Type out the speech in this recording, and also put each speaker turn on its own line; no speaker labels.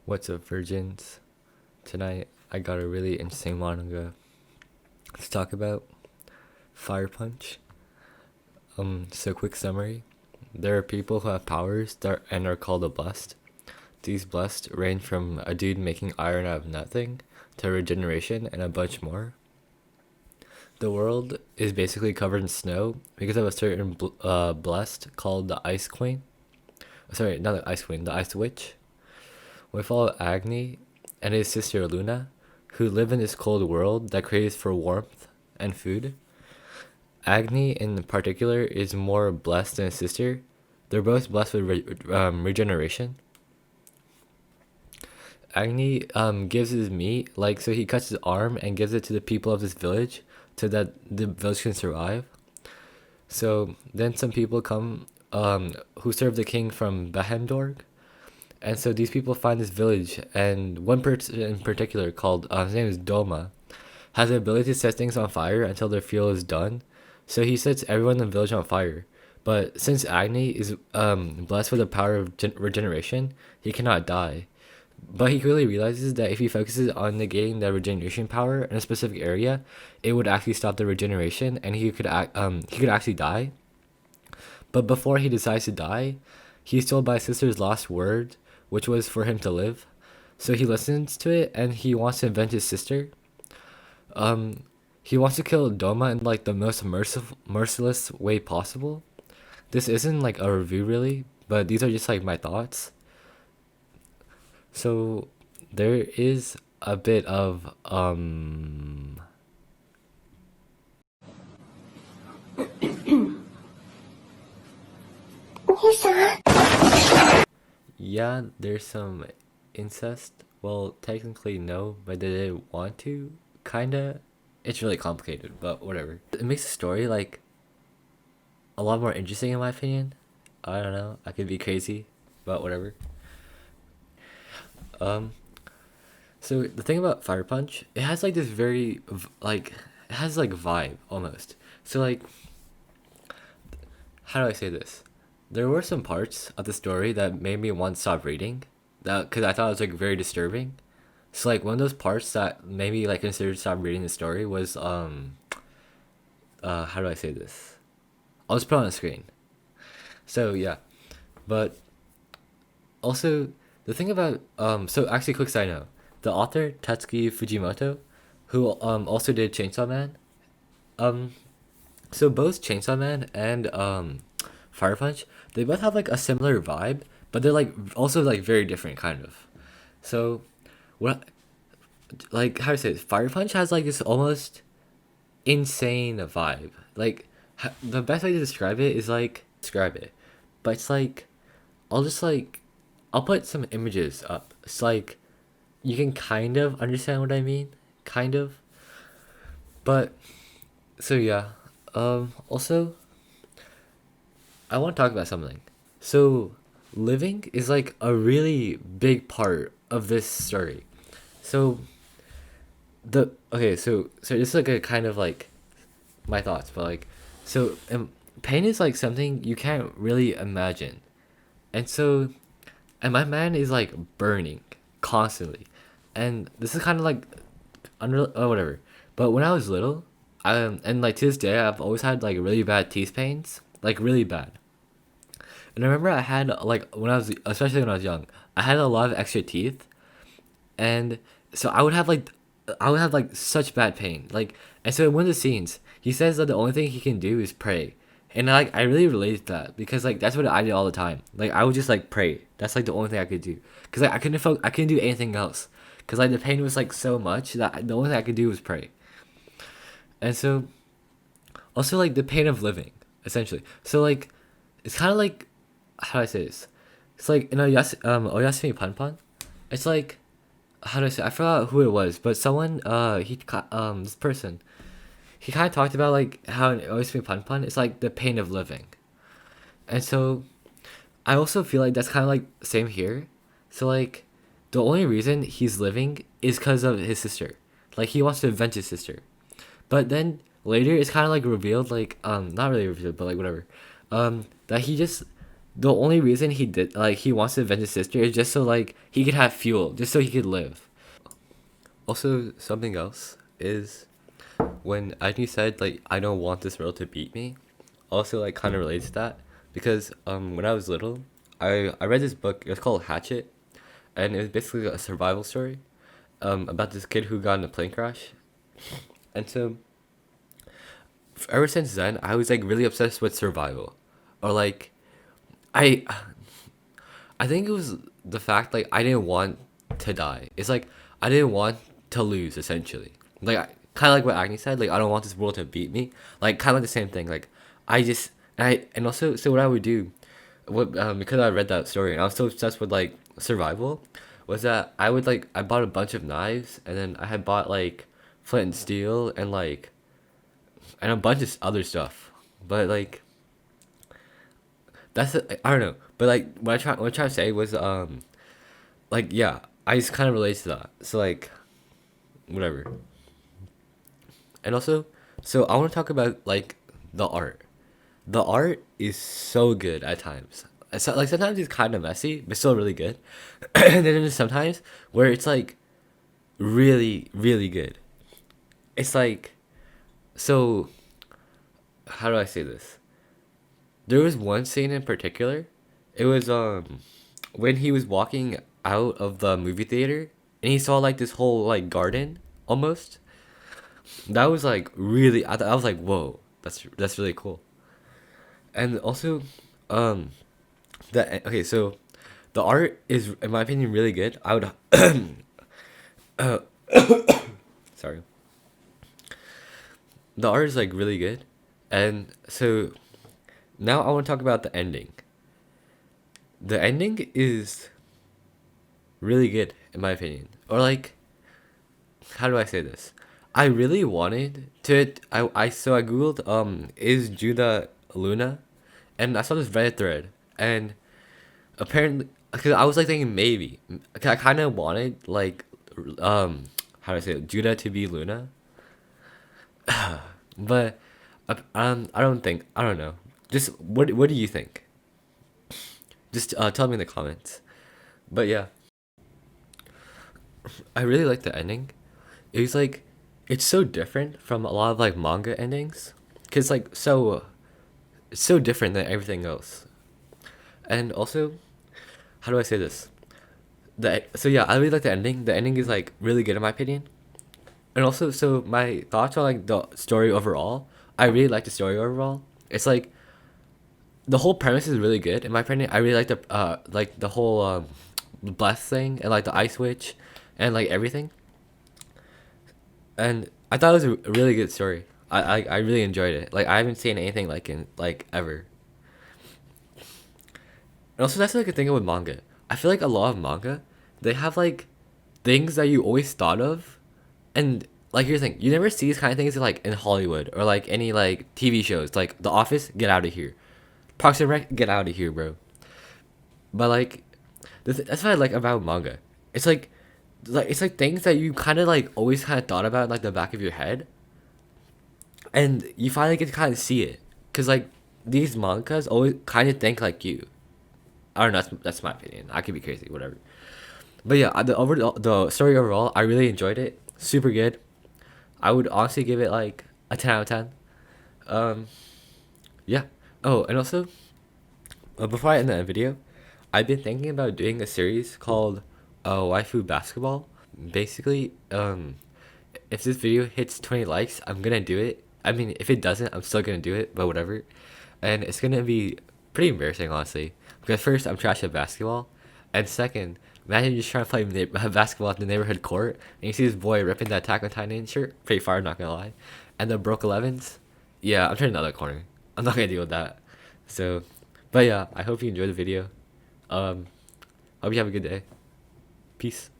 What's up, virgins? Tonight I got a really interesting manga to talk about. Fire Punch. So quick summary. There are people who have powers and are called a blessed. These blessed range from a dude making iron out of nothing to regeneration and a bunch more. The world is basically covered in snow because of a certain blessed called the Ice Queen. Sorry, not the Ice Queen, the Ice Witch. We follow Agni and his sister Luna, who live in this cold world that craves for warmth and food. Agni, in particular, is more blessed than his sister. They're both blessed with regeneration. Agni gives his meat, so he cuts his arm and gives it to the people of this village so that the village can survive. So then some people come who serve the king from Behendorg. And so these people find this village, and one person in particular, called his name is Doma, has the ability to set things on fire until their fuel is done. So he sets everyone in the village on fire. But since Agni is blessed with the power of regeneration, he cannot die. But he quickly realizes that if he focuses on negating the regeneration power in a specific area, it would actually stop the regeneration, and he could actually die. But before he decides to die, he's told by his sister's last word, which was for him to live. So he listens to it, and he wants to avenge his sister. He wants to kill Doma in the most merciless way possible. This isn't a review really, but these are just my thoughts. So there is a bit of
nii-san.
yeah, there's some incest. Well, technically no, but they didn't want to. Kinda. It's really complicated, but whatever. It makes the story a lot more interesting in my opinion. I don't know. I could be crazy, but whatever. Um, so the thing about Fire Punch, it has this very it has vibe almost. So how do I say this? There were some parts of the story that made me want to stop reading, that because I thought it was very disturbing. So one of those parts that made me consider stop reading the story was how do I say this? I'll just put it on the screen. So yeah, but also the thing about so actually quick side note, the author Tatsuki Fujimoto, who also did Chainsaw Man, um so both Chainsaw Man and Fire Punch, they both have a similar vibe, but they're also very different kind of. So what, how to say this? Fire Punch has this almost insane vibe. The best way to describe it is describe it, but it's I'll just I'll put some images up. It's you can kind of understand what I mean, kind of. But so yeah. Also, I want to talk about something. So living is a really big part of this story. So the okay, so this is a kind of my thoughts, but so pain is something you can't really imagine, and so and my man is burning constantly, and this is kind of under whatever. But when I was little, and to this day, I've always had really bad teeth pains, really bad. And I remember I had when I was, especially when I was young, I had a lot of extra teeth, and so I would have such bad pain. And so in one of the scenes, he says that the only thing he can do is pray. And I really relate to that because that's what I did all the time. I would just pray. That's the only thing I could do because I couldn't do anything else because the pain was so much that the only thing I could do was pray. And so also the pain of living essentially. So it's kind of how do I say this? It's in Oyasumi Panpan. It's how do I say? I forgot who it was, but someone this person, he kind of talked about how in Oyasumi Panpan it's the pain of living, and so I also feel that's kind of same here. So the only reason he's living is because of his sister. He wants to avenge his sister, but then later it's kind of revealed not really revealed, but whatever, that he just the only reason he did like he wants to avenge his sister is just so like he could have fuel, just so he could live. Also, something else is when Agni said like I don't want this world to beat me, also like kind of relates to that because when I was little, I read this book. It was called Hatchet, and it was basically a survival story, about this kid who got in a plane crash, and so ever since then I was like really obsessed with survival, or like I I think it was the fact like I didn't want to die. It's like I didn't want to lose essentially. Like kind of like what Agni said. Like I don't want this world to beat me. Like kind of like the same thing. Like I just and also so what I would do, what because I read that story and I was so obsessed with like survival, was that I would like I bought a bunch of knives and then I had bought like flint and steel and a bunch of other stuff. But like I don't know. But like what I try to say was like yeah, I just kind of relate to that. So like whatever. And also, so I want to talk about like the art. The art is so good at times. So, like sometimes it's kind of messy, but still really good. And then there's sometimes where it's like really, really good. It's like so. How do I say this? There was one scene in particular. It was when he was walking out of the movie theater and he saw like this whole like garden almost. That was like really. I was like, whoa, that's really cool. And also, um, the okay, so the art is, in my opinion, really good. I would, sorry, the art is like really good, and so now I want to talk about the ending. The ending is really good, in my opinion, or like, how do I say this? I really wanted to. I googled is Judah Luna, and I saw this Reddit thread, and apparently because I was like thinking maybe 'cause I kind of wanted like how do I say it? Judah to be Luna, but I don't think I don't know. Just what do you think? Just tell me in the comments. But yeah, I really like the ending. It was like it's so different from a lot of like manga endings because like it's so different than everything else. And also, how do I say this? So yeah, I really like the ending. The ending is like really good in my opinion. And also, so my thoughts on like the story overall. I really like the story overall. It's like the whole premise is really good in my opinion. I really like the whole bless thing and like the ice witch and like everything. And I thought it was a really good story. I really enjoyed it. Like I haven't seen anything like in like ever. And also that's like a thing with manga. I feel like a lot of manga, they have like things that you always thought of, and like here's the thing, you never see these kind of things like in Hollywood or like any like TV shows. Like The Office, get out of here. Parks and Rec, get out of here, bro. But like, that's what I like about manga. It's like it's like things that you kind of like always kind of thought about in, like the back of your head, and you finally get to kind of see it. Cause like these mangas always kind of think like you. I don't know. That's my opinion. I could be crazy, whatever. But yeah, the story overall, I really enjoyed it. Super good. I would honestly give it like a 10 out of 10. Um, yeah. Oh, and also, before I end the video, I've been thinking about doing a series called Waifu Basketball. Basically, if this video hits 20 likes, I'm gonna do it. I mean, if it doesn't, I'm still gonna do it, but whatever. And it's gonna be pretty embarrassing, honestly. Because first, I'm trash at basketball, and second, imagine just trying to play basketball at the neighborhood court, and you see this boy ripping that Attack on Titan shirt. Pretty fire, not gonna lie. And the broke 11s. Yeah, I'm turning the other corner. I'm not gonna deal with that. So, but yeah, I hope you enjoyed the video. Um, hope you have a good day. Peace.